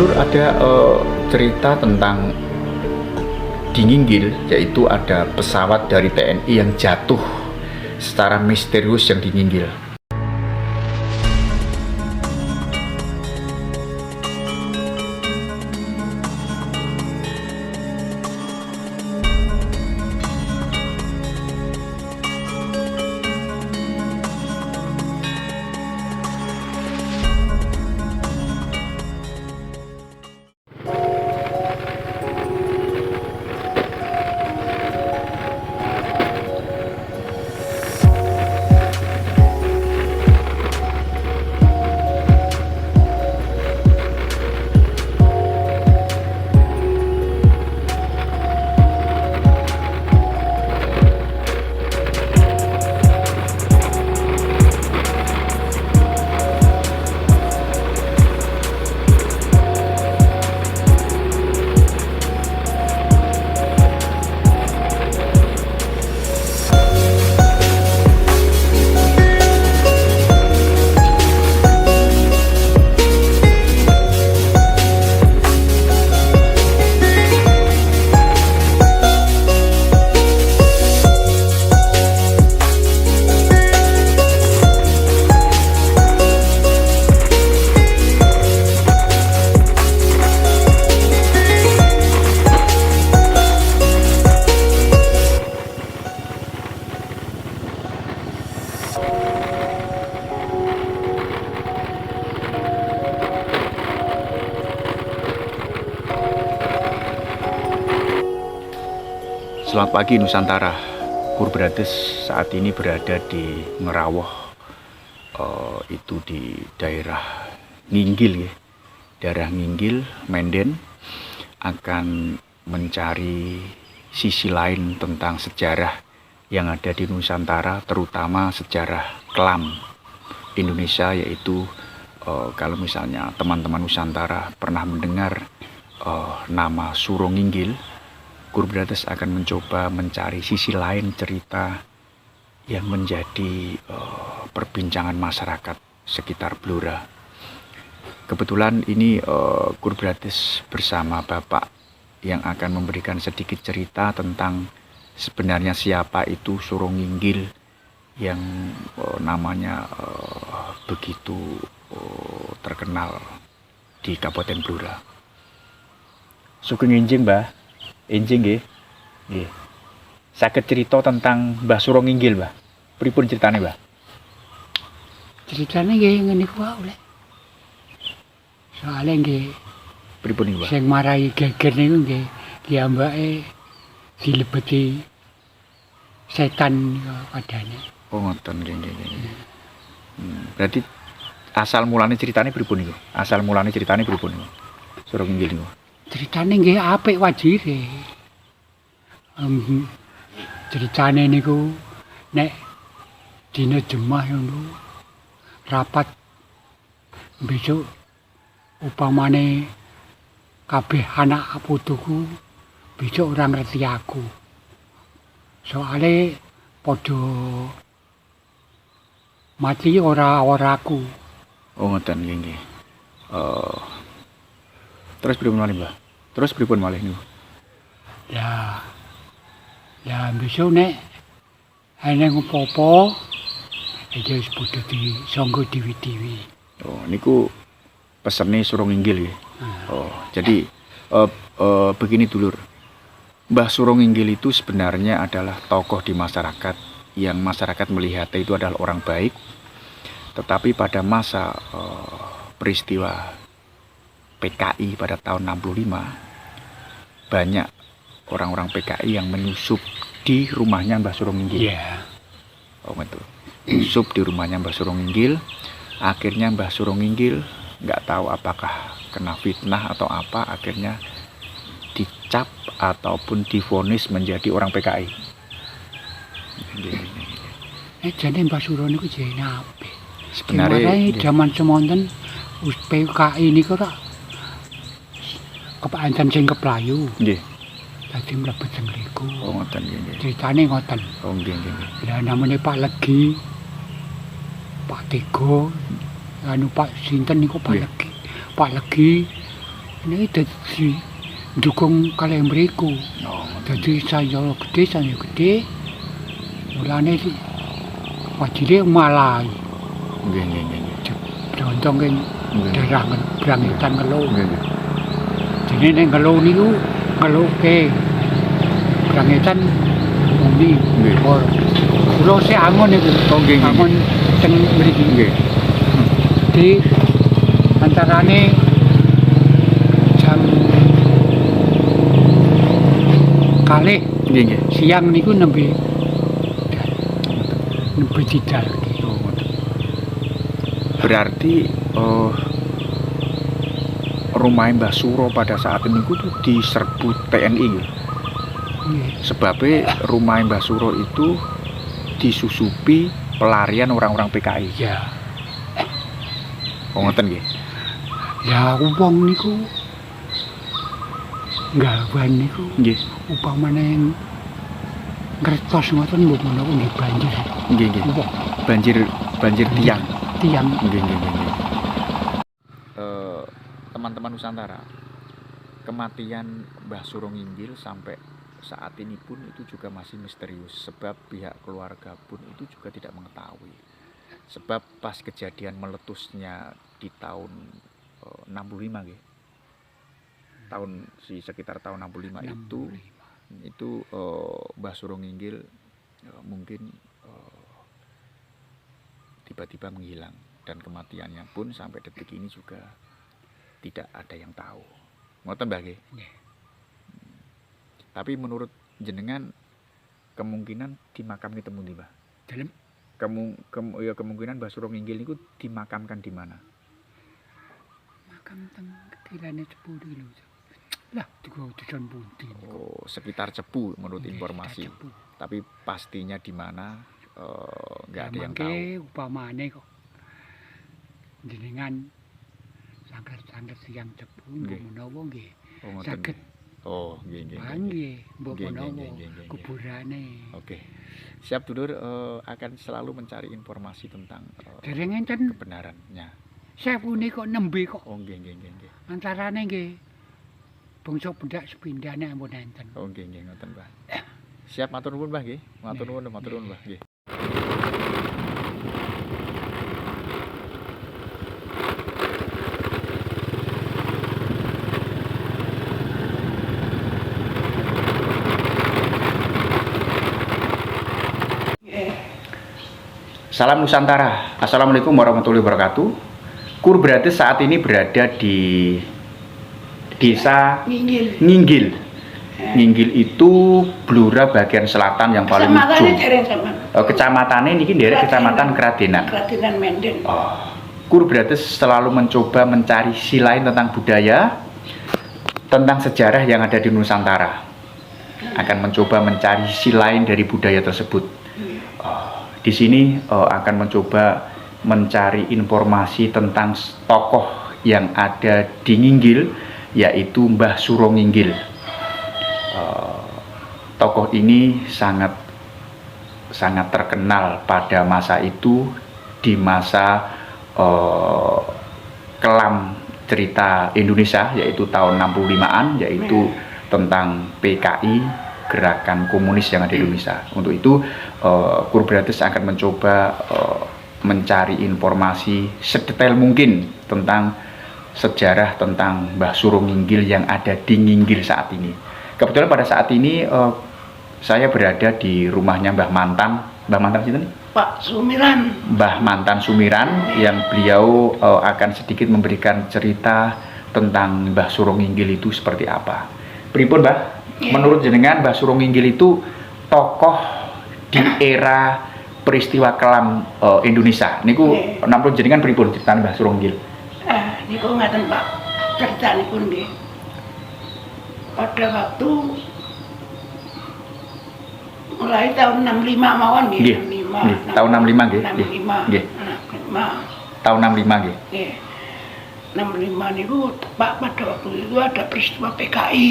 dulur ada cerita tentang di Nginggil, yaitu ada pesawat dari TNI yang jatuh secara misterius yang di Nginggil. Selamat pagi Nusantara. Kurbrades saat ini berada di Ngerawoh, itu di daerah Nginggil ya. Daerah Nginggil, Menden, akan mencari sisi lain tentang sejarah yang ada di Nusantara, terutama sejarah kelam Indonesia, yaitu kalau misalnya teman-teman Nusantara pernah mendengar nama Suro Nginggil, Kurbrades akan mencoba mencari sisi lain cerita yang menjadi perbincangan masyarakat sekitar Blora. Kebetulan ini Kurbrades bersama Bapak yang akan memberikan sedikit cerita tentang sebenarnya siapa itu Suro Nginggil yang namanya begitu terkenal di Kabupaten Blora. Sugeng enjing, Mbah. Enjing nggih. Nggih. Saged cerita tentang Mbah Suro Nginggil, Mbah. Pripun ceritane, Mbah? Ceritane nggih ngene ku wae. Soale nggih Pripun niku, Mbah? sing marai geger niku nggih kiambake dilebeti setan padane. Oh, ngoten nggih. Berarti asal mulane ceritane pripun niku? Asal mulane ceritane pripun niku? Suro Nginggil niku. Ceritane nggih apik wajire. Ceritane niku nek dina Jemah ngono rapat besok upamane kabeh anak putuku besok ora ngerti aku. Soale padha mati ora aku. Oh, ngoten nggih. Terus pripun malih, Mbah? Terus pripun malih niku? Ya besok nek ana apa-apa iki wis padha disangga diwi-diwi. Oh, niku pesene Suro Nginggil ya. Oh, jadi begini dulur. Mbah Suro Nginggil itu sebenarnya adalah tokoh di masyarakat yang masyarakat melihatnya itu adalah orang baik. Tetapi pada masa peristiwa PKI pada tahun 65 banyak orang-orang PKI yang menyusup di rumahnya Mbah Suro Nginggil. Iya. Oh, betul. Menyusup di rumahnya Mbah Suro Nginggil. Akhirnya Mbah Suro Nginggil nggak tahu apakah kena fitnah atau apa, akhirnya dicap ataupun divonis menjadi orang PKI. Jane Mbah Suro niku jane apik. Sebenarnya zaman semonten PKI niku ora kepancen sing keplayu. nggih. Dadi mlebet teng mriku. Oh, ngoten nggih. Ceritane ngoten. Oh, nggih. Lah namanya Pak Legi, Pak Tego, anu Pak sinten niku Pak Nggih. Legi. Pak Legi ini dadi dukung kalian mriku. Oh, Dadi saya gede. Mulane wajile malah nggih nggih nggih. condong ing Nggih. daerah Brangitan Ngelo. Nggih nggih. Dene ning Ngelo niku ngeluke Brangitan muni. Nggih. Oh, kula sik angon niku. Oh, nggih, nggih. Angon teng mriki. Nggih. Di antarane jam kalih Nggih nggih. siang niku nembe didal. Oh, ngoten. Berarti rumah Mbah Suro pada saat niku tuh diserbu TNI nggih. Nggih. Sebabnya rumah Mbah Suro itu disusupi pelarian orang-orang PKI. Ya, Oh, ngoten nggih. ya wong niku gawan niku Nggih. upamane ngertos ngoten mbok menawa nggih banjir. Nggih nggih. Wong Banjir tiang. tiang Nggih nggih nggih. Teman-teman Nusantara, kematian Mbah Suro Nginggil sampai saat ini pun itu juga masih misterius, sebab pihak keluarga pun itu juga tidak mengetahui. Sebab pas kejadian meletusnya di tahun 65 nggih. Sekitar tahun 65 itu Mbah Suro Nginggil mungkin tiba-tiba menghilang, dan kematiannya pun sampai detik ini juga tidak ada yang tahu. Ngoten Mbah nggih. Nggih. Tapi menurut jenengan kemungkinan dimakamkan temu ndi, Mbah? dalem Kemungkinan Mbah Suro Nginggil niku dimakamkan di mana? makam teng kirane Cepu lho. Lah digo dusun pundi niku. Oh, sekitar Cepu menurut Nggih, informasi. Cepu. Tapi pastinya di mana nggak ada yang Mangke tahu. upamane kok jenengan sangger-sangger siang Cepu Nggih. menawa nggih Oh, ngoten saged nggih. Oh, nggih nggih. nggih. nggih mbok Nggih, nggih, menawa nggih, nggih, nggih. kuburane. Oke. Siap dulur, akan selalu mencari informasi tentang Dereng enten kebenarannya. sewune kok nembe kok Oh, nggih nggih nggih nggih. antarane nggih bangsa Pendak sepindhane ampun enten. Oh, nggih nggih ngoten, Mbah. Siap, matur nuwun, Mbah nggih. Matur nuwun, Mbah nggih. Salam Nusantara. Assalamualaikum warahmatullahi wabarakatuh. Kur berarti saat ini berada di Desa Nginggil. Nginggil itu Blora bagian selatan yang paling ujung. Kecamatannya ini daerah Kecamatan Kradenan. Kradenan Menden. Kur berarti selalu mencoba mencari sisi lain tentang budaya, tentang sejarah yang ada di Nusantara. Akan mencoba mencari sisi lain dari budaya tersebut. Di sini akan mencoba mencari informasi tentang tokoh yang ada di Nginggil, yaitu Mbah Suro Nginggil. Tokoh ini sangat terkenal pada masa itu, di masa kelam cerita Indonesia, yaitu tahun 65-an, yaitu tentang PKI, gerakan komunis yang ada di Indonesia. Untuk itu Kur Brates akan mencoba mencari informasi sedetail mungkin tentang sejarah tentang Mbah Suro Nginggil yang ada di Nginggil saat ini. Kebetulan pada saat ini saya berada di rumahnya Mbah Mantan sinten? Pak Sumiran. Mbah Mantan Sumiran, yang beliau akan sedikit memberikan cerita tentang Mbah Suro Nginggil itu seperti apa. Pripun, Mbah? Menurut jenengan Mbah Suro Nginggil itu tokoh di era peristiwa kelam Indonesia. Niku nampun jenengan pripun ceritaan Mbah Suro Nginggil? Niku ngaten Pak. Critanipun nggih. Pada waktu mulai tahun 65 mawon nggih. Nggih. Nggih, tahun 65 nggih. 65. Nggih. 65. Tahun 65 nggih. Nggih. 65 niku tepat pada waktu itu ada peristiwa PKI.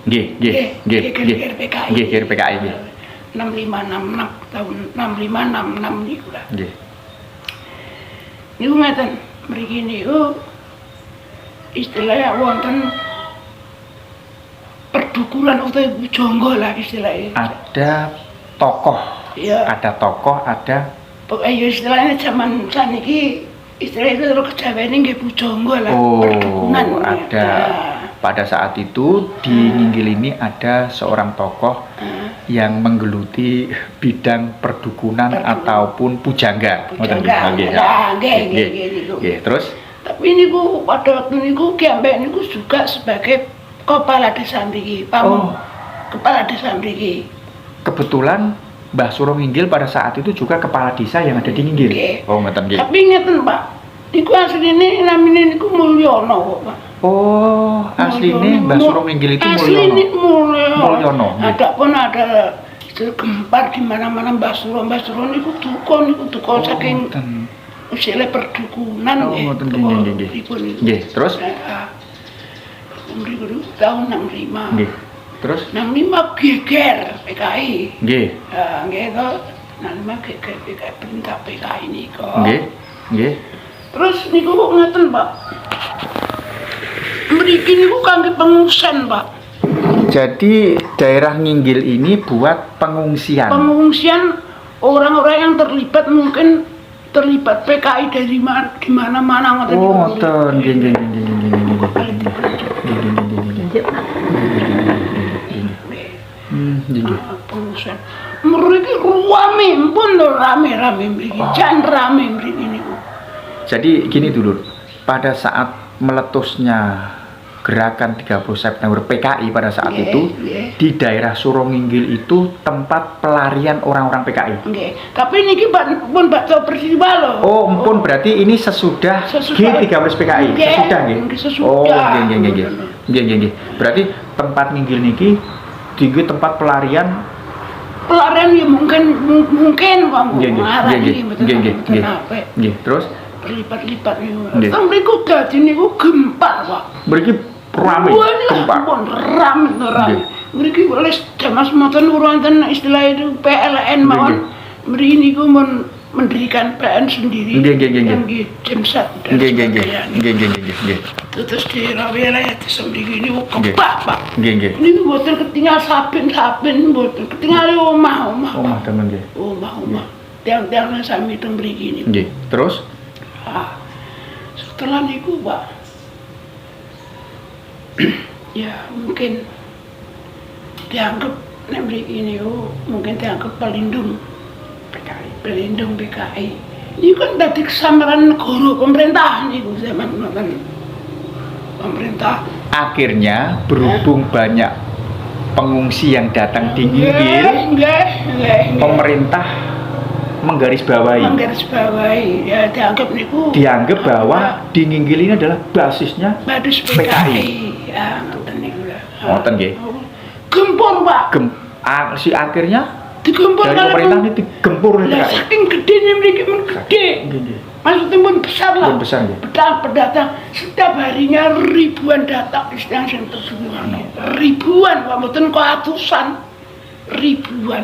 Nggih, nggih, nggih, nggih. Geger PKI. Nggih, geger PKI nggih. 65 tahun 65 66 niku lah. Nggih. Niku ngaten, mriki niku istilahnya wonten perdukunan utawa pujangga lah istilahnya. Ada tokoh, Iya. ada Pokoknya ya istilahnya zaman saniki istilahnya itu terus kejawaannya nggih pujangga lah, oh perdukunan. ada. Ya. Pada saat itu di Nginggil ini ada seorang tokoh yang menggeluti bidang perdukunan ataupun pujangga. Ngoten nggih. Pujangga. Nggih, Nah, nggih, nggih, nggih, niku. nggih. Terus Tapi niku pada waktu niku Ki Ambek niku juga sebagai kepala desa mriki, Oh. kepala desa mriki. kebetulan Mbah Suro Nginggil pada saat itu juga kepala desa yang ada di Nginggil. Nggih. Oh, ngoten nggih. Tapi ngeten Pak, niku asline namine niku Mulyono kok Pak. Oh, asline Mbah Suro Nginggil itu Asline Mulyono. Mulyono, nggih. Ada pun ada gempar di mana-mana Mbah Suro niku duka saking Ngoten. usia perdukunan Oh, ngoten, Tuh, nggih, nggih. pripun niku. Nggih, terus? Mriku niku tahun 65. Nggih. Terus 65 geger PKI. nggih. Nggih to. 65 geger PKI perintah PKI niku. Nggih. Nggih. Terus niku ngeten, Pak. Mriki niku kangge pengungsian, Pak. Jadi daerah Nginggil ini buat pengungsian. Pengungsian orang-orang yang terlibat PKI dari di mana-mana ngoten. Oh, niku. ngoten. Nggih, nggih, nggih, nggih, nggih, nggih, nggih. Nggih, nggih. Pengungsian. Mriki rame, pun rame mriki. Jan rame mriki niku. Jadi gini dulu, pada saat meletusnya gerakan 30 September PKI pada saat Nggih, itu nggih. di daerah Suro Nginggil itu tempat pelarian orang-orang PKI. Nggih. Tapi niki pun bakso peristiwa lho. Oh, empun berarti ini sesudah Sesudah. G13 PKI. Nggih, Sesudah nggih. nggih, sesudah. Oh, nggih nggih nggih nggih. Nggih nggih nggih. Berarti tempat Nginggil niki tinggi tempat pelarian. Pelarian ya mungkin Pak. Nggih nggih Arah nggih iki nggih mboten nggih nggih mboten nggih. apik. Nggih, terus Lipat-lipat niku. Nggih. Teng mriku dadi niku gempar, Pak. mriki rame Walah, gempa. pun rame to rame. Nggih. Mriki wis jamas moten wonten istilah itu PLN mawon. Mriki niku mun mendirikan PLN sendiri. Nggih, nggih, nggih, nggih. Nggih, Jemsat. dan Nggih nggih nggih. sebagainya. Nggih nggih nggih nggih. Terus di wilayah desa mriki niku Nggih. kebak, Pak. Nggih nggih. Niku mboten ketinggal saben mboten ketinggal omah-omah. Omah Pak. temen nggih. Omah-omah. Tiang-tiang sami teng mriki niku. Nggih. Terus Ah, setelah niku Pak, ya mungkin dianggap nek mriki niku mungkin dianggap pelindung PKI. Ini kan dadi kesamaran negara pemerintah niku zaman ngoten. Pemerintah. akhirnya berhubung banyak pengungsi yang datang di Nginggil, Nggih. pemerintah menggarisbawahi, Ya dianggap bahwa di Nginggil ini adalah basisnya badus PKI. PKI. Ya ngoten niku lah. Ngoten nggih. Gempur Pak. Si akhirnya Digempur dari pemerintah ini digempur oleh Lah PKI. saking gede nih mriki men gede. Nggih, nggih. Maksudnya pun besar lah. Pun besar, nggih. Pendatang setiap harinya ribuan datang yang tersebut. Ribuan, Pak, mboten kok atusan.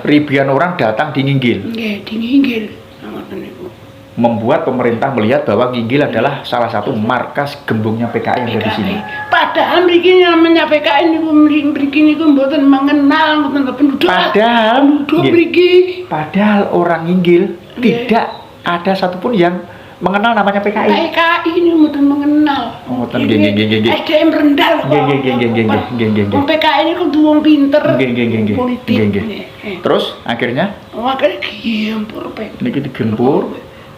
Ribuan orang datang di Nginggil, nggih di Nginggil. Ngoten niku. membuat pemerintah melihat bahwa Nginggil adalah salah satu markas gembongnya PKI yang ada di sini. Padahal mriki namanya PKI niku mriki niku mboten mengenal mboten penduduk. Padahal, penduduk nggih. mriki. Padahal orang Nginggil Nggih. tidak ada satupun yang mengenal namanya PKI. PKI ini mboten mengenal. Oh, ngoten, nggih, nggih, nggih, nggih. SDM rendah kok. Nggih, nggih, nggih, nggih, nggih, nggih. Wong PKI ini kudu wong pinter. Nggih, nggih, nggih, nggih. Politik. Nggih, nggih. Terus akhirnya Makanya gempur PKI. niki digempur.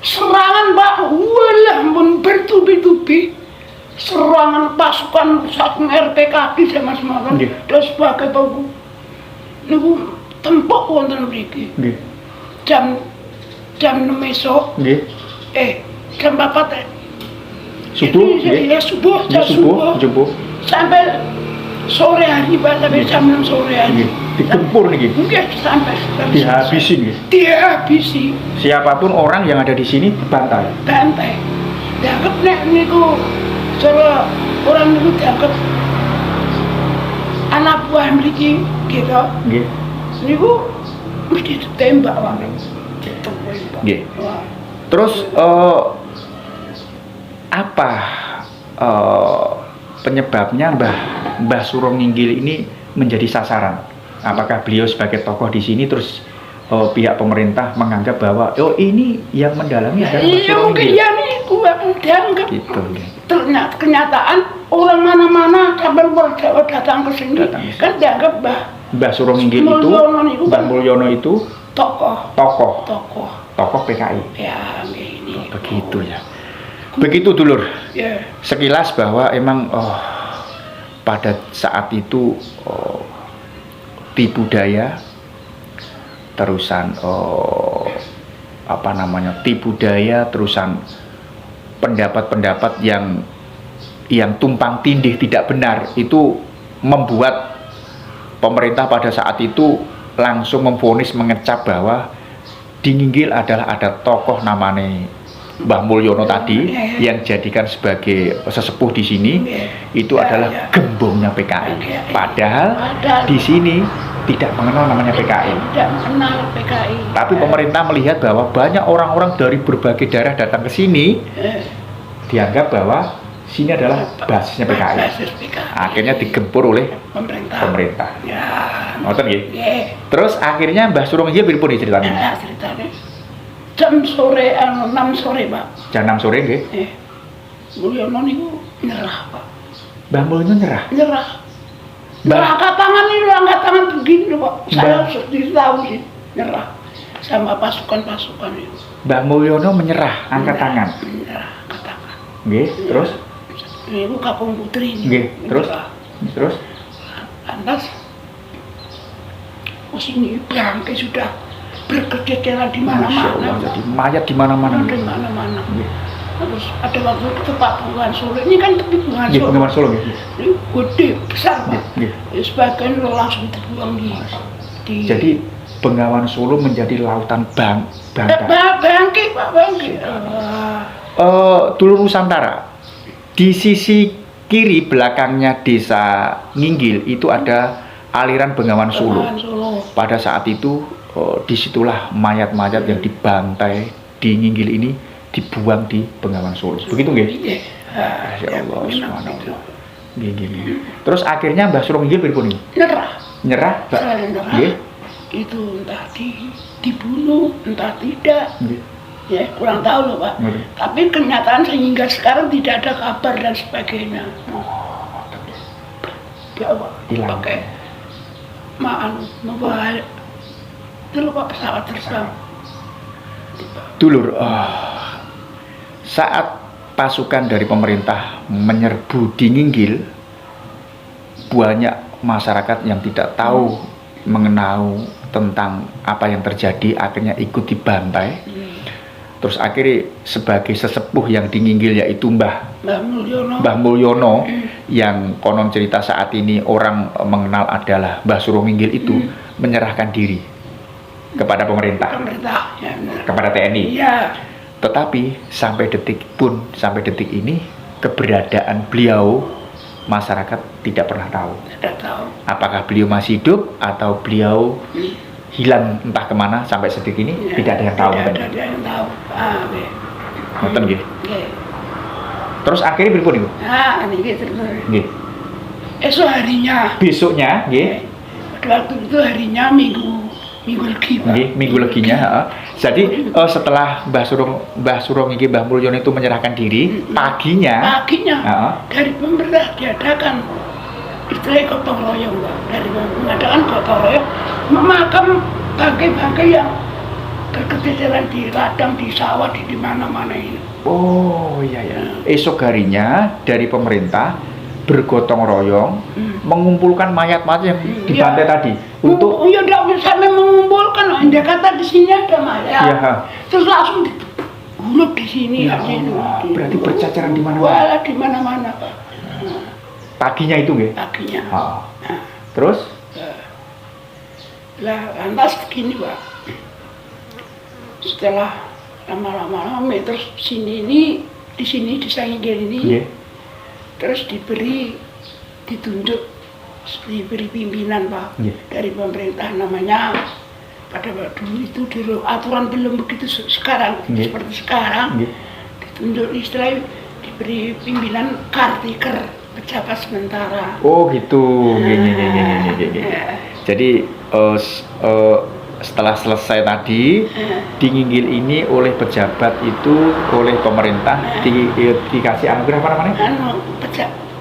Serangan Pak, walah pun bertubi-tubi. Serangan pasukan saking RPKB zaman semalam. Nggih. Dan sebagai tahu niku tempok wonten mriki. Nggih. Jam 6 esuk, Nggih. jam 4 Subuh, nggih. ya subuh, Nggih, jam subuh, subuh. Sampai sore hari Pak, sampai jam 6 sore hari. Nggih. Digempur niki. Mungkin sampai Dihabisin nggih. dihabisi, Siapapun orang yang ada di sini dibantai. bantai. Dianggap nek niku cara orang niku dianggap anak buah mriki gitu. Nggih. Niku mesti ditembak Pak. Nggih. Wah. Terus apa penyebabnya Mbah Suro Nginggil ini menjadi sasaran? Apakah beliau sebagai tokoh di sini terus pihak pemerintah menganggap bahwa ini yang mendalami adalah Mbah Iya Suro mungkin Nginggil? ya nih, gua dianggap Gitu. ternyata kenyataan orang mana-mana sampai luar Jawa datang ke sini Datang ke sini. kan dianggap Mbah Suro Nginggil itu, Mbah Mulyono itu tokoh tokoh PKI. ya ini Begitu ya. Begitu dulur. ya Sekilas bahwa emang pada saat itu tipu daya, terusan tipu daya, terusan pendapat-pendapat yang tumpang tindih tidak benar itu membuat pemerintah pada saat itu langsung memvonis mengecap bahwa di Nginggil adalah ada tokoh namanya Mbah Mulyono tadi yang jadikan sebagai sesepuh di sini itu adalah gembongnya PKI. Padahal di sini tidak mengenal namanya PKI. tidak kenal PKI Tapi pemerintah melihat bahwa banyak orang-orang dari berbagai daerah datang ke sini, dianggap bahwa sini adalah basisnya PKI. basis PKI Akhirnya digempur oleh pemerintah. ya Ngoten nggih. ya Terus akhirnya Mbah Suro Nginggil pripun ceritanya? ya ceritanya jam sore 6 sore Pak Jam 6 sore nggih. Mulyono niku nyerah Pak Mbah Mulyono nyerah. angkat tangan ini angkat tangan begini loh Pak saya Mbak. tahu sih nyerah sama pasukan-pasukan itu Mbah Mulyono menyerah, angkat tangan. menyerah angkat tangan Nggih, terus ini Kakung Putri ini nggih, terus menyerah. Lantas ini bangkai sudah berkececeran di Masya Allah, mana-mana jadi mayat di mana-mana. di mana-mana Nggih. terus ada waktu itu Pak Bengawan Solo ini kan tepi Bengawan Nggih, Solo Bengawan Solo nggih. ini gede besar Pak Nggih. sebagian langsung dibuang di Jadi Bengawan Solo menjadi lautan bangkai. bangkai Pak bangkai Dulur Nusantara. Di sisi kiri belakangnya desa Nginggil itu ada aliran Bengawan Solo. Bengawan Solo Pada saat itu disitulah mayat-mayat yang dibantai di Nginggil ini dibuang di Bengawan Solo. Begitu nggih? Iya. Ya Allah, memang subhanallah. begitu. Nggih, nggih, nggih. Terus akhirnya Mbah Suro Nginggil pripun nggih? Nyerah. Nyerah, Mbak? Saya nyerah. Nggih. Itu entah dibunuh, entah tidak. Nggih. Ya, kurang tahu loh Pak. Nggih. Tapi kenyataan sehingga sekarang tidak ada kabar dan sebagainya. Ya Pak, Hilang. pakai membawa itu loh Pak pesawat terbang. Dulur, saat pasukan dari pemerintah menyerbu di Nginggil, banyak masyarakat yang tidak tahu mengenal tentang apa yang terjadi akhirnya ikut dibantai. Terus akhirnya sebagai sesepuh yang di Nginggil yaitu Mbah Mulyono yang konon cerita saat ini orang mengenal adalah Mbah Suro Nginggil itu menyerahkan diri kepada pemerintah, Ya, benar. kepada TNI. Iya. Tetapi sampai detik ini keberadaan beliau masyarakat tidak pernah tahu. Tidak tahu. Apakah beliau masih hidup atau beliau hilang entah kemana sampai detik ini Ya, tidak ada yang tahu. Tidak ada yang tahu. Oke. Ngoten nggih. Oke. Terus akhirnya pripun niku? Nah, ini gitu. Nggih. Esok harinya, Besoknya nggih. pada waktu itu harinya minggu legi Pak. Nggih, minggu leginya, heeh. Jadi setelah Mbah Suro Nginggil Mbah Mulyono itu menyerahkan diri, paginya heeh, Dari pemerintah diadakan istilahnya gotong royong Pak. Dari mengadakan gotong royong memakam bangkai-bangkai yang berkececeran di ladang, di sawah, di mana-mana ini. oh iya ya. Esok harinya dari pemerintah bergotong royong mengumpulkan mayat-mayat yang dibantai tadi untuk ya tidak bisa mengumpulkan, dia kata di sini ada mayat, Iya. terus langsung digulung di sini. Ya Allah, berarti berceceran di mana-mana. Wah, di mana-mana Pak. Paginya itu nggih. Paginya. Ah. Terus Lah lantas begini Pak, setelah lama-lama terus di sini di Nginggil ini nggih. terus ditunjuk diberi pimpinan Pak Iya. dari pemerintah namanya pada waktu dulu itu dulu aturan belum begitu sekarang Iya. seperti sekarang Nggih. ditunjuk istilahnya diberi pimpinan caretaker pejabat sementara. Oh gitu. Nggih. Jadi setelah selesai tadi di Nginggil ini oleh pejabat itu oleh pemerintah dikasih anugerah apa namanya?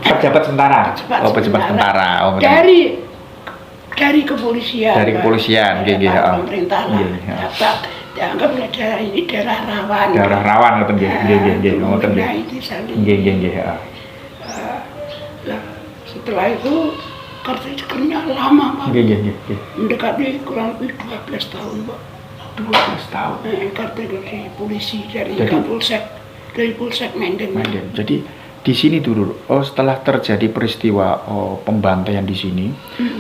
Pejabat sementara. Pejabat sementara. Oh, dari kepolisian. Dari kepolisian, nggih. Pemerintah lah. Dianggap daerah ini daerah rawan. Daerah rawan ngoten nggih. Nggih. Ngoten nggih. Nggih. Setelah itu kerja lama, Pak. Nggih. Mendekati kurang lebih 12 tahun, Pak. 12 tahun. Kartu dari polisi, dari Polsek Menden. Jadi di sini dulu, setelah terjadi peristiwa pembantaian di sini,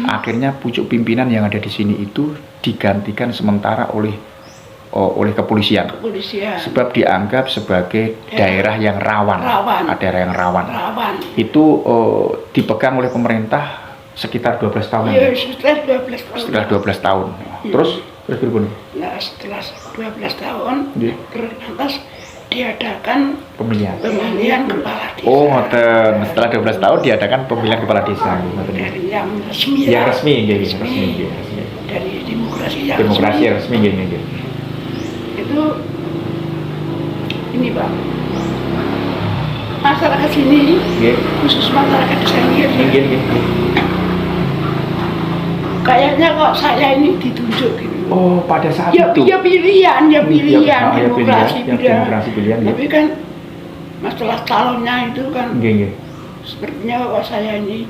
akhirnya pucuk pimpinan yang ada di sini itu digantikan sementara oleh kepolisian. Sebab dianggap sebagai daerah yang rawan. Daerah yang rawan. Itu dipegang oleh pemerintah sekitar 12 tahun. Iya, setelah 12 tahun. Terus berikutnya. Nah, setelah 12 tahun, terus diadakan pemilihan kepala desa. Oh, ngoten. Setelah 12 tahun diadakan pemilihan kepala desa. Dari yang resmi. Yang resmi, resmi. Dari demokrasi yang resmi. Itu ini, Pak. Masyarakat sini, khusus masyarakat desa ini. Kayaknya kok saya ini ditunjuk gitu. Oh, pada saat itu. Pilihan, demokrasi pilihan. Tapi kan masalah calonnya itu kan. Sepertinya kok saya ini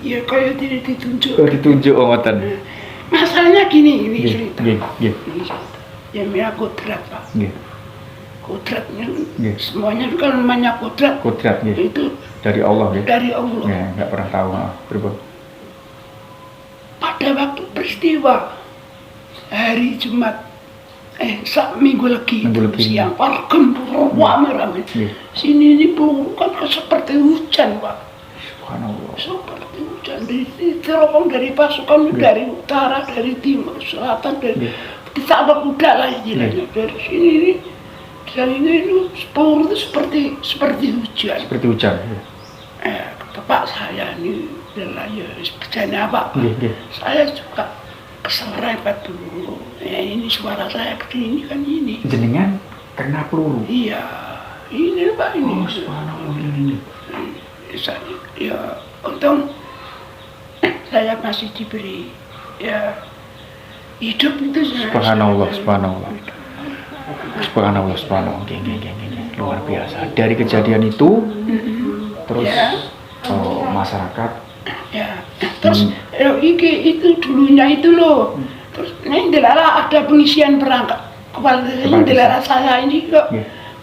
kayak ditunjuk. Oh, ditunjuk ngoten. Masalahnya gini cerita. Ya namanya kodrat, Pak. Kodratnya semuanya itu kan namanya kodrat. Itu dari Allah, Dari Allah. Nggak pernah tahu, berbuat. Pada waktu peristiwa hari Jumat minggu lagi siang parkem rame sini ini peluru kan seperti hujan, Pak. Subhanallah. Seperti hujan diterobong dari pasukan dari utara, dari timur, selatan, dari kita kuda lah istilahnya. Dari sini itu peluru itu seperti hujan. Seperti hujan. Bapak saya ini adalah berjana, Pak. Saya juga keserempet dulu. Ini suara saya begini kan ini. Jenengan kena peluru. Iya, ini Pak ini. Oh, subhanallah ini. Ya, untung saya masih diberi hidup itu. Subhanallah. Luar biasa. Dari kejadian itu, terus masyarakat. Terus itu dulunya itu loh. Terus ini dilarang ada pengisian perangkat. Kepala desa ini dilarang saya ini kok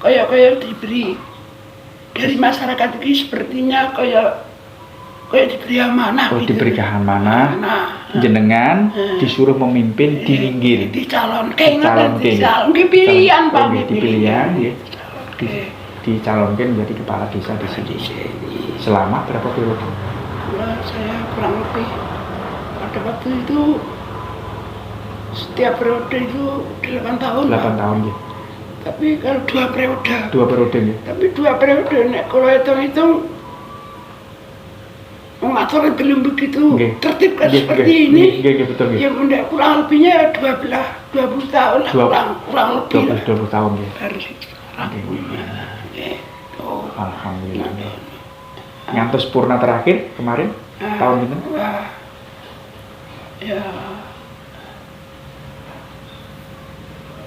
kayak diberi dari masyarakat ini sepertinya kayak diberi amanah. Oh, diberi amanah. Jenengan disuruh memimpin di Nginggil. Dicalonkan pilihan, Pak. Dicalonkan menjadi kepala desa di sini. Selama berapa periode? Saya kurang lebih pada waktu itu setiap periode itu 8 tahun. 8 tahun ya. Tapi kalau 2 periode. 2 periode ya. Tapi 2 periode kalau hitung-hitung mengatur belum begitu tertib seperti ini. Betul. Ya kurang lebihnya 20 tahun lah, kurang lebih. 20 tahun ya. Harus Alhamdulillah. Ngantos purna terakhir kemarin tahun ini.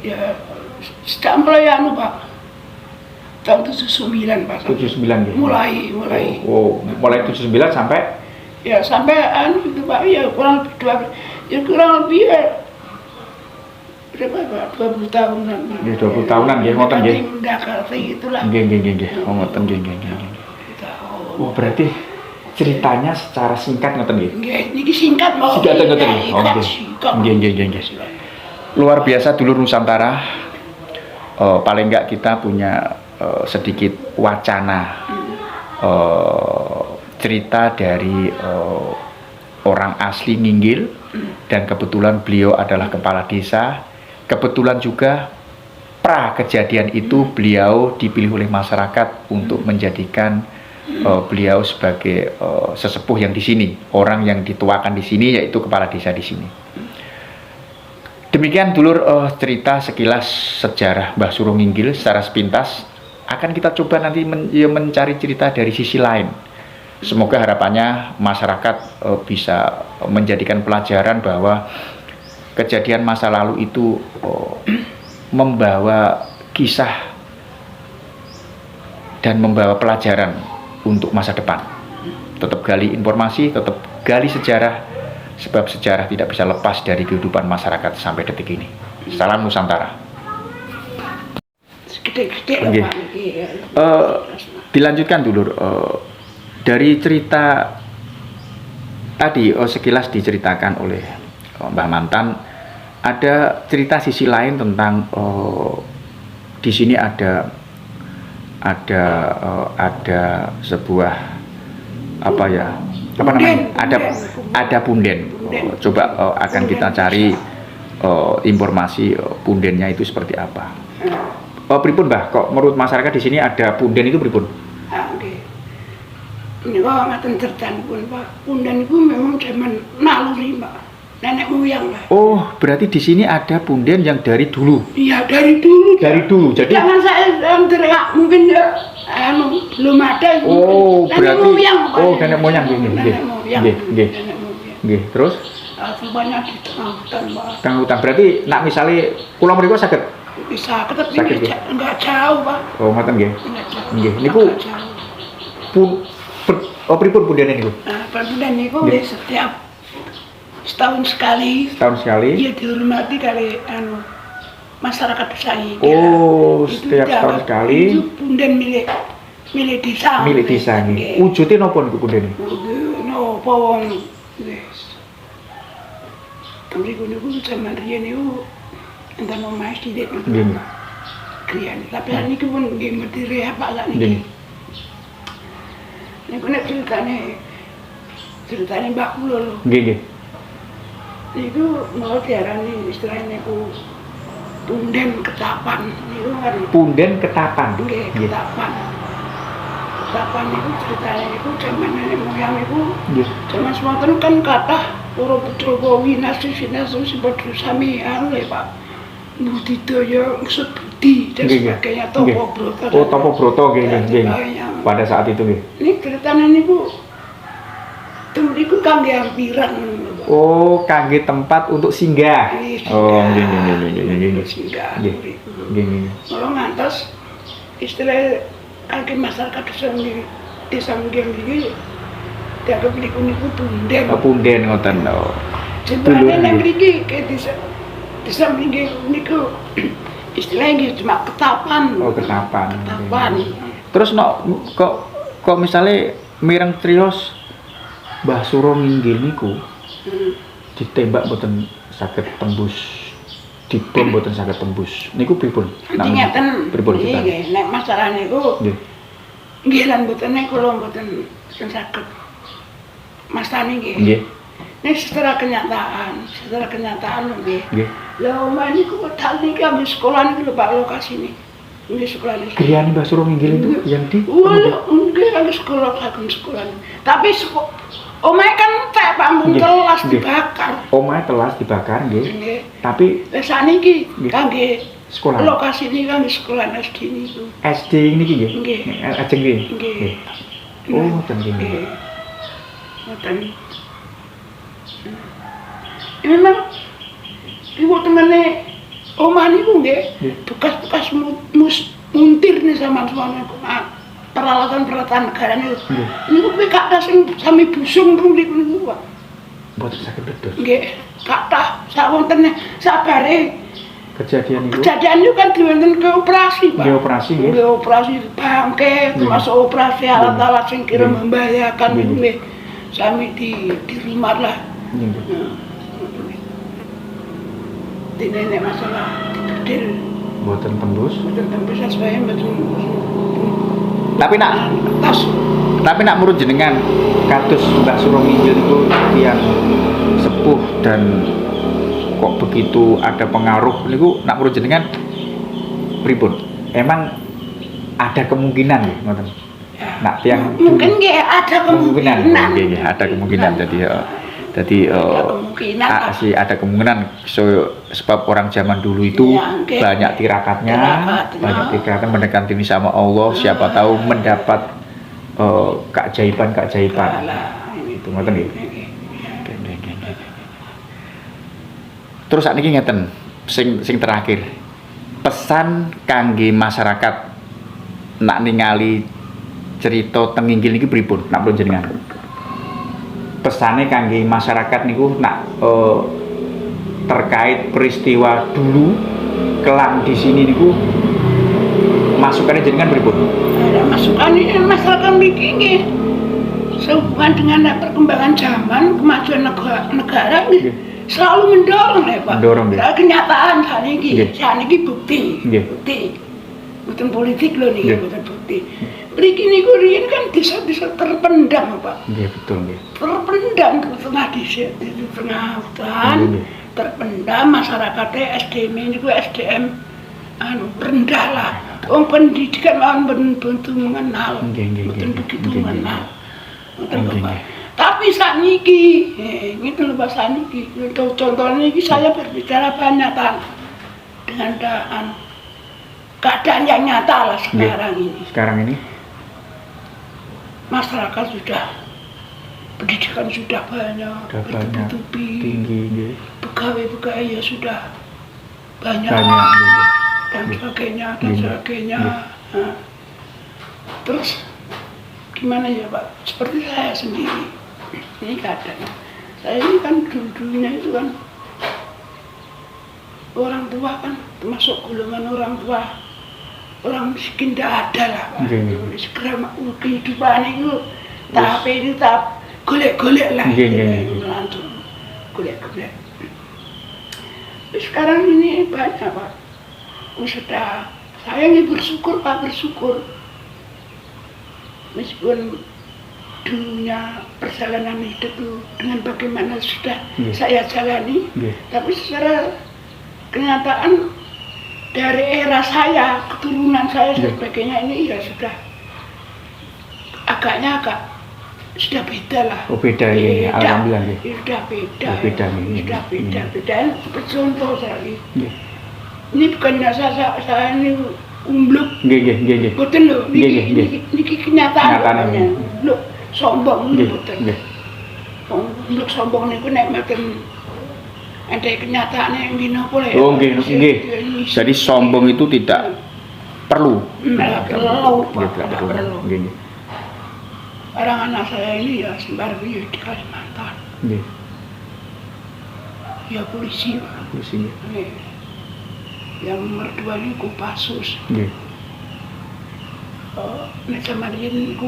Ya sedang mulai Pak. Tahun 79, Pak. 79 ya. Mulai. Mulai 79 sampai sampai itu Pak, kurang lebih berapa Pak? 20 tahunan. 20 tahunan ya, ngoten nggih. Mendekati itulah. Nggih. Ngoten nggih. Oh, berarti ceritanya secara singkat ngoten nggih. Nggih, niki singkat mau. Singkat ngoten nggih. Nggih. Luar biasa dulur Nusantara. Paling enggak kita punya sedikit wacana cerita dari orang asli Nginggil, dan kebetulan beliau adalah kepala desa. Kebetulan juga pra kejadian itu beliau dipilih oleh masyarakat untuk menjadikan beliau sebagai sesepuh yang di sini, orang yang dituakan di sini, yaitu kepala desa di sini. Demikian dulur cerita sekilas sejarah Mbah Suronginggil secara sepintas. Akan kita coba nanti mencari cerita dari sisi lain. Semoga harapannya masyarakat bisa menjadikan pelajaran bahwa kejadian masa lalu itu membawa kisah dan membawa pelajaran untuk masa depan. Tetap gali informasi, tetap gali sejarah, sebab sejarah tidak bisa lepas dari kehidupan masyarakat sampai detik ini. Salam Nusantara. Gede-gede Nggih. lah Pak niki. Dilanjutkan dulu dari cerita tadi sekilas diceritakan oleh Mbah Mantan, ada cerita sisi lain tentang di sini ada sebuah apa namanya, ada punden. Coba akan kita cari informasi pundennya itu seperti apa. Pripun Mbah, kok menurut masyarakat di sini ada punden itu pripun? Nggih. Niku ngaten cerdanipun Pak. Punden itu memang zaman naluri Pak. Nenek moyang Pak. Oh, berarti di sini ada punden yang dari dulu. Iya dari dulu. Dari dulu. Jadi jangan saya teriak mungkin ya belum ada. oh, nenek berarti moyang, Pak. nenek moyang gini. Nenek moyang. Nggih. Nenek moyang. Nggih, terus Rupanya di tengah hutan Pak. tengah hutan. Berarti nak misalnya kula mriku saged. Bisa tapi Sakit, nggih? enggak jauh Pak. Oh, ngoten nggih. Enggak jauh. Nggih, niku Enggak jauh. pripun pundene niku? Nah, punden niku Nggih. setiap setahun sekali Setahun sekali. dia dihormati kali masyarakat desa ini. Oh, Itu setiap dia, setahun sekali. Itu punden milik desa. Milik desa nggih. Wujude napa niku pundene? No, pawon. Wis. Mriku niku zaman riyen niku enten omahe sithik. Nggih. Kriyan. Tapi niki pun nggih mesti rehab sak Nggih. niki. Niku nek ceritane Mbak kula lho. Nggih, nggih. Niku mau diarani istilahnya niku punden ketapan. Niku kan Punden ketapan. nggih ketapan. Ketapan niku ceritane niku zaman nenek moyang niku Nggih. zaman semanten kan kathah para putra winasih-winasih sing padha sami anu ya Pak. Budidaya maksud budi dan Nggih, nggih. sebagainya Nggih. topo broto. Oh, topo broto nggih, dan nggih. sebagainya. Pada saat itu nggih. Ini ceritanya niku temriku kangge ampiran ngono, Pak. Oh, kangge tempat untuk singgah. Oh, nggih, nggih. Singgah. Nggih. Nggih. Kalau ngantos istilah kangge masyarakat desa Munggian iki dianggap niku punden. Punden ngoten. Oh. Sebenarnya nang mriki ke desa Munggian niku istilahnya cuma ketapan. Oh, ketapan. Ketapan. Terus kok misalnya mireng trios Mbah Suronginggil niku ditembak mboten saged tembus, dibom mboten saged tembus. Niku pripun? Ngeten Pripun iki kita? nggih nek masalah niku Nggih. nggih lan mboten nek kula mboten saged mastani nggih. Nggih. Nek secara kenyataan lho nggih. Nggih. Lah omah niku wedal niki ambil sekolah niki lho Pak lokasine. Nggih sekolah niki. Griyane Mbah Suronginggil itu yang di Wala nggih ambil sekolah kagem sekolah. Tapi omah kan tak Pak mun Nggih, telas nggih. dibakar. omahe telas dibakar nggih. Nggih. Tapi Lah saniki Nggih. kangge sekolah lokasine kangge sekolah SD niku. SD niki nggih. Nggih. Ajeng nggih. Nggih. Oh, ngoten nggih. Nggih. Ngoten. Memang ibu temene omah niku nggih Nggih. bekas-bekas muntir nih sama peralatan-peralatan negara niku. Nggih. Niku kuwi kathah sing sami busung niku Pak. Mboten saged ledos. Nggih, kathah sak wontene sabare Kejadian niku kejadian niku kan diwonten ke operasi Pak. nggih operasi nggih. Nggih operasi bangke, termasuk operasi alat-alat sing kira Nggih. membahayakan Nggih. nggih. Sami di rumah lah. Nggih. Di nenek masalah dibedil, Mboten tembus. betul tembus saya betul. Tapi nak Tas, menurut jenengan kados Mbah Suronginggil itu yang sepuh dan kok begitu ada pengaruh niku nak menurut jenengan pripun? Emang ada kemungkinan nggih ngoten. Ya. Nak tiang Mungkin ada kemungkinan. Nggih, ada kemungkinan. Jadi ada kemungkinan sebab orang zaman dulu itu Ya, nggih. banyak tirakatnya, mendekat diri sama Allah, siapa tahu mendapat keajaiban. Itu ngoten nggih. Terus sakniki ngeten, sing terakhir. Pesan kangge masyarakat nak ningali cerita teng inggil niki pripun nak pripun jenengan? Pesane kangge masyarakat niku nak terkait peristiwa dulu kelam di sini niku masukannya jenengan pripun? Ada masukan ini masyarakat niki nggih. Sehubungan dengan perkembangan zaman, kemajuan negara nggih. Selalu mendorong ya Pak. Kenyataan saniki bukti. Bukan politik loh nih, bukan bukti. Mriki niku riyen kan desa-desa terpendam Pak. Nggih, betul nggih. Terpendam di tengah desa, di tengah hutan, terpendam masyarakatnya SDM niku SDM rendah lah. Wong pendidikan bentuk mengenal, betul begitu mengenal. Tapi sakniki, gitu lho Pak sakniki. Contohnya ini saya berbicara banyak dengan keadaan yang nyata lah sekarang ini. Sekarang ini masyarakat sudah pendidikan sudah banyak, bertubi-tubi, tinggi, pegawai ya sudah banyak. Dan sebagainya. Nah, terus gimana ya Pak? Seperti saya sendiri, ini keadaan. Saya ini kan dulunya itu kan orang tua kan termasuk golongan orang tua. Orang miskin tidak ada lah Pak. Segera kehidupan itu tapi ini tahap golek-golek lah. Golek-golek. Sekarang ini banyak Pak. Sudah saya ini bersyukur Pak, bersyukur. Meskipun dulunya perjalanan hidup itu dengan bagaimana sudah saya jalani, tapi secara kenyataan dari era saya, keturunan saya sebagainya ini ya sudah agak sudah beda lah. Oh beda ya, alhamdulillah. Sudah beda. Beda. Contoh sekali. Ini bukannya saya ini umbluk. Nggih. Betul loh. Niki kenyataan. Loh, sombong betul. Umbluk sombong niku nek mboten ada kenyataannya yang dinopo ya. Oh nggih. Jadi sombong itu tidak perlu. Tidak perlu. Nggih. Orang anak saya ini ya sembar di Kalimantan. Nggih. Ya polisi. Yang nomor 2 ini Kopassus. Nggih. Nek zaman ini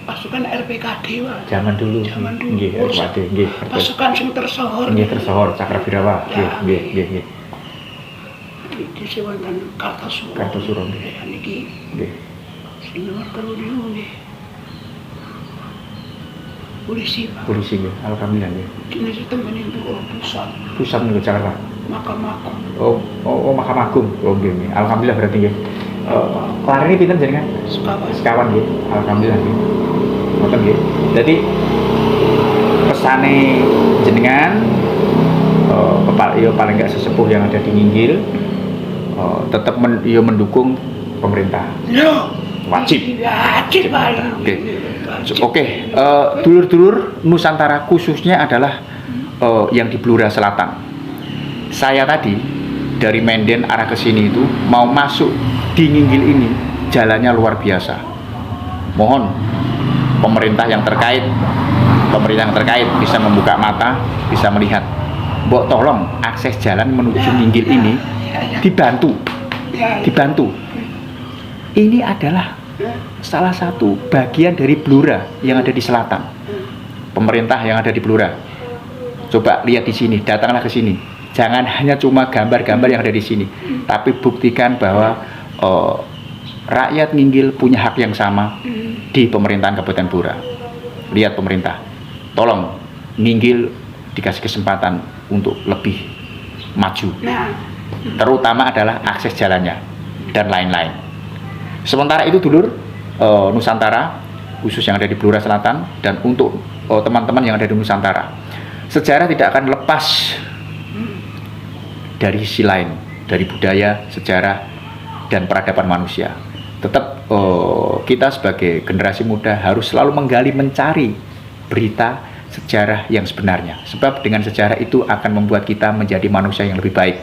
pasukan RPKD Pak. Zaman dulu. Nggih, RPKD nggih. Pasukan sing tersohor. Nggih, tersohor Cakrawirawa. Nggih. Di wonten Kartosuro. Nggih. Niki. Nggih. Sing nomor 3 niku nggih. Polisi Pak. Polisi nggih, alhamdulillah nggih. Kini temen ibu pusat niku Jakarta. Mahkamah Agung. Oh, Mahkamah Agung. Oh nggih. Alhamdulillah berarti nggih. Kelar ini pinten jenengan? Sekawan nggih. Alhamdulillah nggih. Ngoten nggih. Jadi pesane jenengan paling enggak sesepuh yang ada di Nginggil tetap mendukung pemerintah. Wajib Pak. Oke. Dulur-dulur Nusantara khususnya adalah yang di Blora Selatan. Saya tadi dari Menden arah ke sini itu mau masuk di Nginggil ini jalannya luar biasa. Mohon pemerintah yang terkait bisa membuka mata, bisa melihat. Mbok tolong akses jalan menuju Nginggil ini dibantu. Ini adalah salah satu bagian dari Blora yang ada di selatan. Pemerintah yang ada di Blora. Coba lihat di sini, datanglah ke sini. Jangan hanya cuma gambar-gambar yang ada di sini, tapi buktikan bahwa rakyat Nginggil punya hak yang sama di pemerintahan Kabupaten Blora. Lihat pemerintah, tolong Nginggil dikasih kesempatan untuk lebih maju. Terutama adalah akses jalannya dan lain-lain. Sementara itu dulur, Nusantara, khusus yang ada di Blora Selatan, dan untuk teman-teman yang ada di Nusantara. Sejarah tidak akan lepas dari sisi lain, dari budaya, sejarah, dan peradaban manusia. Tetap kita sebagai generasi muda harus selalu menggali, mencari berita sejarah yang sebenarnya. Sebab dengan sejarah itu akan membuat kita menjadi manusia yang lebih baik.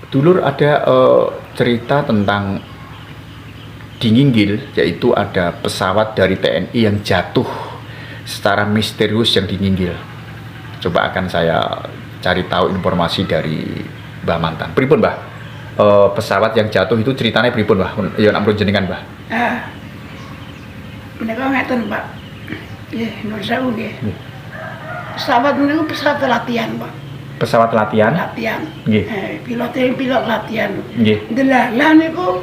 Dulur, ada cerita tentang di Nginggil, yaitu ada pesawat dari TNI yang jatuh secara misterius yang di Nginggil. Coba akan saya cari tahu informasi dari Mbah Mantan. Pripun, Mbah? Pesawat yang jatuh itu ceritanya pripun, Mbah? Ya ampun jenengan, Mbah. Menika ngeten, Pak. Nggih, nur sewu nggih. Pesawat niku pesawat latihan, Pak. Pesawat latihan? Latihan. Nggih. Pilot latihan. Nggih. Lah niku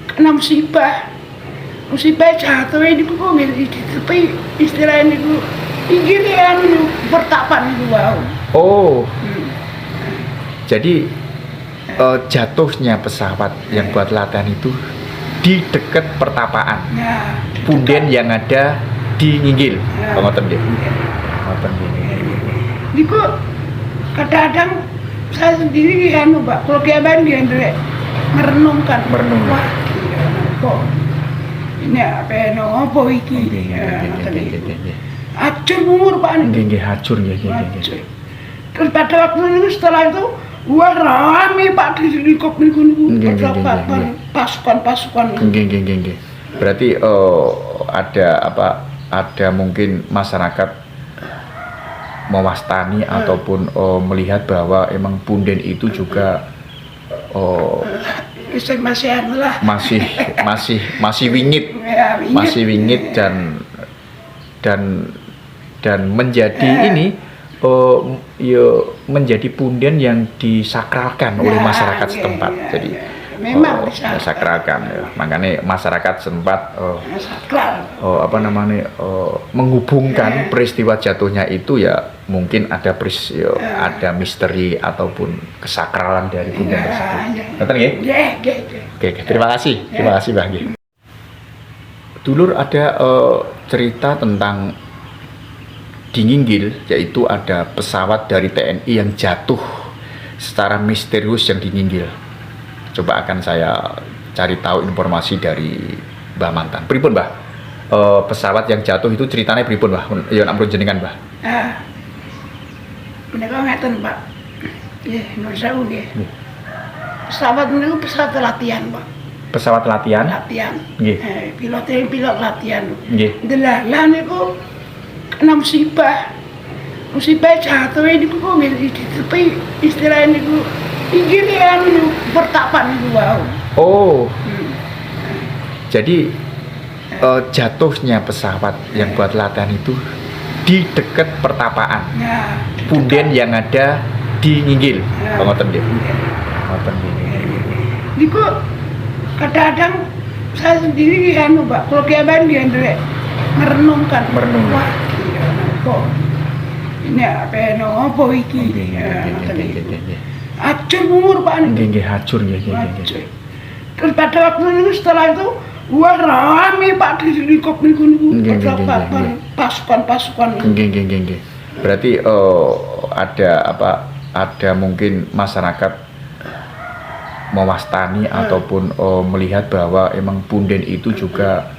kena musibah. Musibah jatuh niku kok nggih ditepi istilah niku inggih anu pertapan niku wau. Oh. Jadi jatuhnya pesawat yang buat latihan itu di dekat pertapaan. Ya, Punden yang ada di Nginggil. Ngoten nggih. Ngoten nggih. niku kadang-kadang saya sendiri anu Mbak, kalau kiaban dia merenungkan. Merenung. Wah, gila, kok ini apa nopo iki? Acur umur Pak Nggih, ini. nggih, hacur nggih, nggih, nggih. Acur. Terus pada waktu itu setelah itu wah rame Pak di helikopter niku Nggih, nggih, pasukan nggih. pasukan. Nggih, nggih, nggih, nggih. Berarti ada apa? Ada mungkin masyarakat mewastani ataupun melihat bahwa emang punden itu juga Masih anu lah. masih wingit, Ya, ingat. masih wingit dan menjadi ini menjadi punden yang disakralkan oleh Ya, masyarakat ya, setempat. ya, Jadi ya. Memang disakralkan ya. Makanya masyarakat sempat sakral. menghubungkan peristiwa jatuhnya itu ya mungkin ada ada misteri ataupun kesakralan dari punden tersebut. Betul nggih? Oke, terima kasih. Terima kasih, Mbah nggih. Dulur, ada cerita tentang di Nginggil, yaitu ada pesawat dari TNI yang jatuh secara misterius yang di Nginggil. Coba akan saya cari tahu informasi dari Mbah Mantan. Pripun, Mbah? Pesawat yang jatuh itu ceritanya pripun, Mbah? Ya ampun jenengan, Mbah. Menika ngeten Pak. Nggih, nur sewu nggih. Pesawat niku pesawat latihan Pak. Pesawat latihan? Latihan. Nggih. Pilot latihan. Nggih. Lah niku kena musibah. Musibah jatuh niku kok nggih ditepi istilah niku inggih anu pertapan niku wau. Oh. Jadi jatuhnya pesawat yang buat latihan itu di dekat pertapaan. Ya, Punden yang ada di Nginggil. Ngoten nggih. Ngoten nggih. niku kadang-kadang saya sendiri anu Mbak, kalau kiaban dia merenungkan. Merenung. Wah, gila, kok ini apa nopo iki? Acur umur Pak ini. Nggih, nggih, hacur nggih, nggih, nggih. Acur. Terus pada waktu itu setelah itu wah rame Pak di helikopter niku Nggih, nggih, nggih, nggih. pasukan. Nggih, nggih, nggih, nggih. Berarti ada mungkin masyarakat mewastani ataupun melihat bahwa emang punden itu juga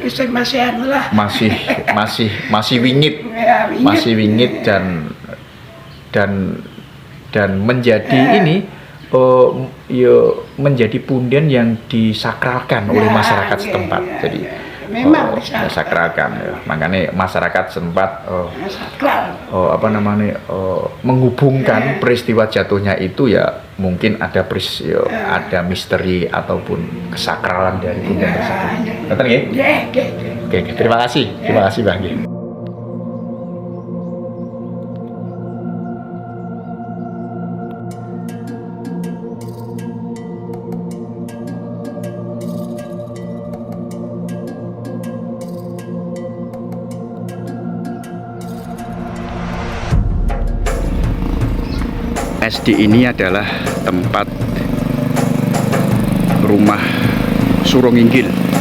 Masih anu lah. masih wingit, Ya, masih wingit dan menjadi ini menjadi punden yang disakralkan oleh Ya, masyarakat ya, setempat. ya, Jadi ya. Memang disakralkan ya. Makanya masyarakat sempat sakral. menghubungkan peristiwa jatuhnya itu ya mungkin ada ada misteri ataupun kesakralan dari punden tersebut. Betul nggih? Oke, terima kasih. Terima kasih, Mbah nggih. SD ini adalah tempat rumah Surong Inggil.